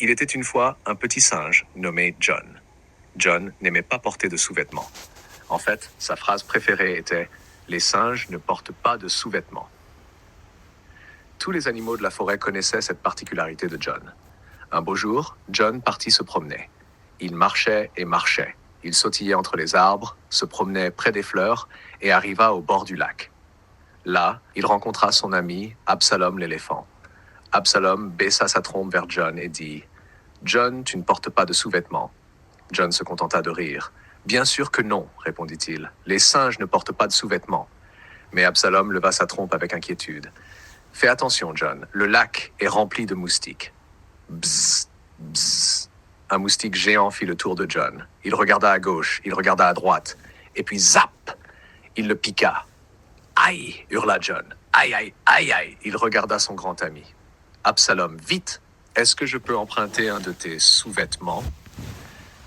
Il était une fois un petit singe nommé John. John n'aimait pas porter de sous-vêtements. En fait, sa phrase préférée était « Les singes ne portent pas de sous-vêtements ». Tous les animaux de la forêt connaissaient cette particularité de John. Un beau jour, John partit se promener. Il marchait et marchait. Il sautillait entre les arbres, se promenait près des fleurs et arriva au bord du lac. Là, il rencontra son ami Absalom l'éléphant. Absalom baissa sa trompe vers John et dit « John, tu ne portes pas de sous-vêtements. » John se contenta de rire. « Bien sûr que non, répondit-il. Les singes ne portent pas de sous-vêtements. » Mais Absalom leva sa trompe avec inquiétude. « Fais attention, John, le lac est rempli de moustiques. » Bzzz, bzzz. Un moustique géant fit le tour de John. Il regarda à gauche, il regarda à droite, et puis zap! Il le piqua. « Aïe !» hurla John. « Aïe, aïe, aïe, aïe !» Il regarda son grand ami. « Absalom, vite! Est-ce que je peux emprunter un de tes sous-vêtements ?»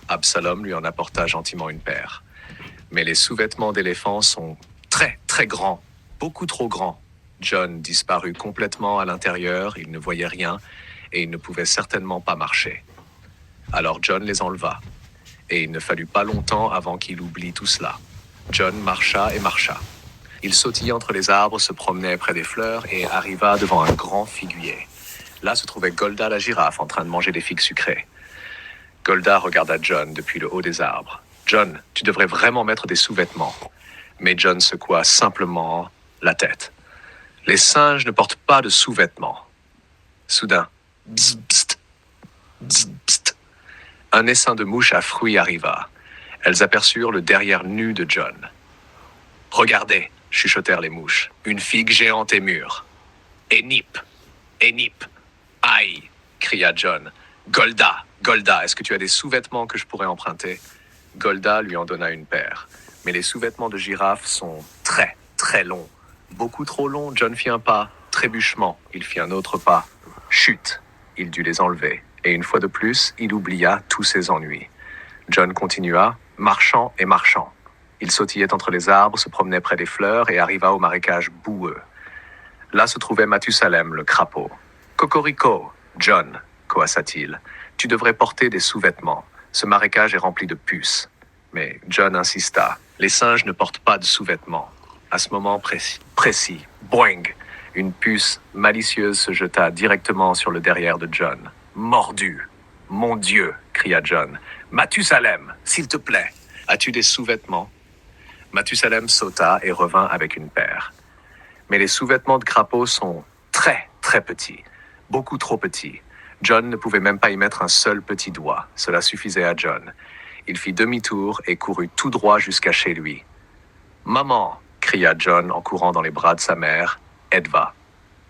Absalom lui en apporta gentiment une paire. Mais les sous-vêtements d'éléphant sont très, très grands, beaucoup trop grands. John disparut complètement à l'intérieur, il ne voyait rien, et il ne pouvait certainement pas marcher. Alors John les enleva, et il ne fallut pas longtemps avant qu'il oublie tout cela. John marcha et marcha. Il sautillait entre les arbres, se promenait près des fleurs et arriva devant un grand figuier. Là se trouvait Golda la girafe en train de manger des figues sucrées. Golda regarda John depuis le haut des arbres. « John, tu devrais vraiment mettre des sous-vêtements. » Mais John secoua simplement la tête. « Les singes ne portent pas de sous-vêtements. » Soudain, bzz, bzz, bzz, bzz, un essaim de mouches à fruits arriva. Elles aperçurent le derrière nu de John. « Regardez !» chuchotèrent les mouches. « Une figue géante et mûre. »« Et nip ! Et nip !»« Aïe !» cria John. « Golda, Golda, est-ce que tu as des sous-vêtements que je pourrais emprunter ?» Golda lui en donna une paire. Mais les sous-vêtements de girafe sont très, très longs. Beaucoup trop longs. John fit un pas. Trébuchement. Il fit un autre pas. Chute. Il dut les enlever. Et une fois de plus, il oublia tous ses ennuis. John continua, marchant et marchant. Il sautillait entre les arbres, se promenait près des fleurs et arriva au marécage boueux. Là se trouvait Mathusalem, le crapaud. « Cocorico, John, coassa-t-il, tu devrais porter des sous-vêtements. Ce marécage est rempli de puces. » Mais John insista. « Les singes ne portent pas de sous-vêtements. » À ce moment précis, boing! Une puce malicieuse se jeta directement sur le derrière de John. « Mordu! Mon Dieu! » cria John. « Mathusalem, s'il te plaît, as-tu des sous-vêtements ?» Mathusalem sauta et revint avec une paire. Mais les sous-vêtements de crapaud sont très, très petits. Beaucoup trop petits. John ne pouvait même pas y mettre un seul petit doigt. Cela suffisait à John. Il fit demi-tour et courut tout droit jusqu'à chez lui. « Maman !» cria John en courant dans les bras de sa mère, Edva.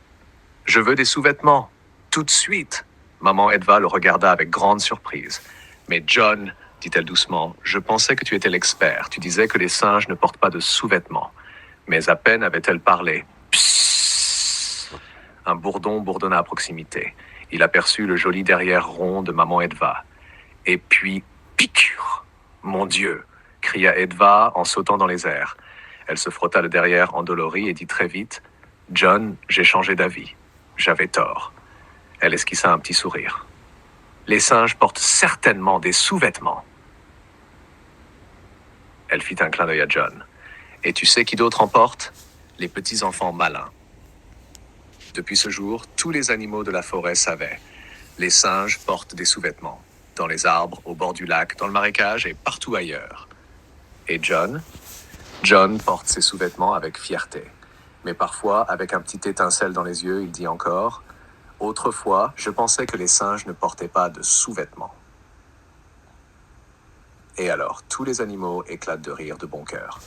« Je veux des sous-vêtements. Tout de suite !» Maman Edva le regarda avec grande surprise. « Mais John, dit-elle doucement, je pensais que tu étais l'expert. Tu disais que les singes ne portent pas de sous-vêtements. » Mais à peine avait-elle parlé. Psst. Un bourdon bourdonna à proximité. Il aperçut le joli derrière rond de maman Edva. Et puis, piqûre !»« Mon Dieu !» cria Edva en sautant dans les airs. Elle se frotta le derrière endolorie et dit très vite « John, j'ai changé d'avis. J'avais tort. » Elle esquissa un petit sourire. « Les singes portent certainement des sous-vêtements. » Elle fit un clin d'œil à John. « Et tu sais qui d'autre en porte ? Les petits-enfants malins. » Depuis ce jour, tous les animaux de la forêt savaient. Les singes portent des sous-vêtements. Dans les arbres, au bord du lac, dans le marécage et partout ailleurs. Et John ? John porte ses sous-vêtements avec fierté. Mais parfois, avec un petit étincelle dans les yeux, il dit encore « Autrefois, je pensais que les singes ne portaient pas de sous-vêtements. » Et alors, tous les animaux éclatent de rire de bon cœur.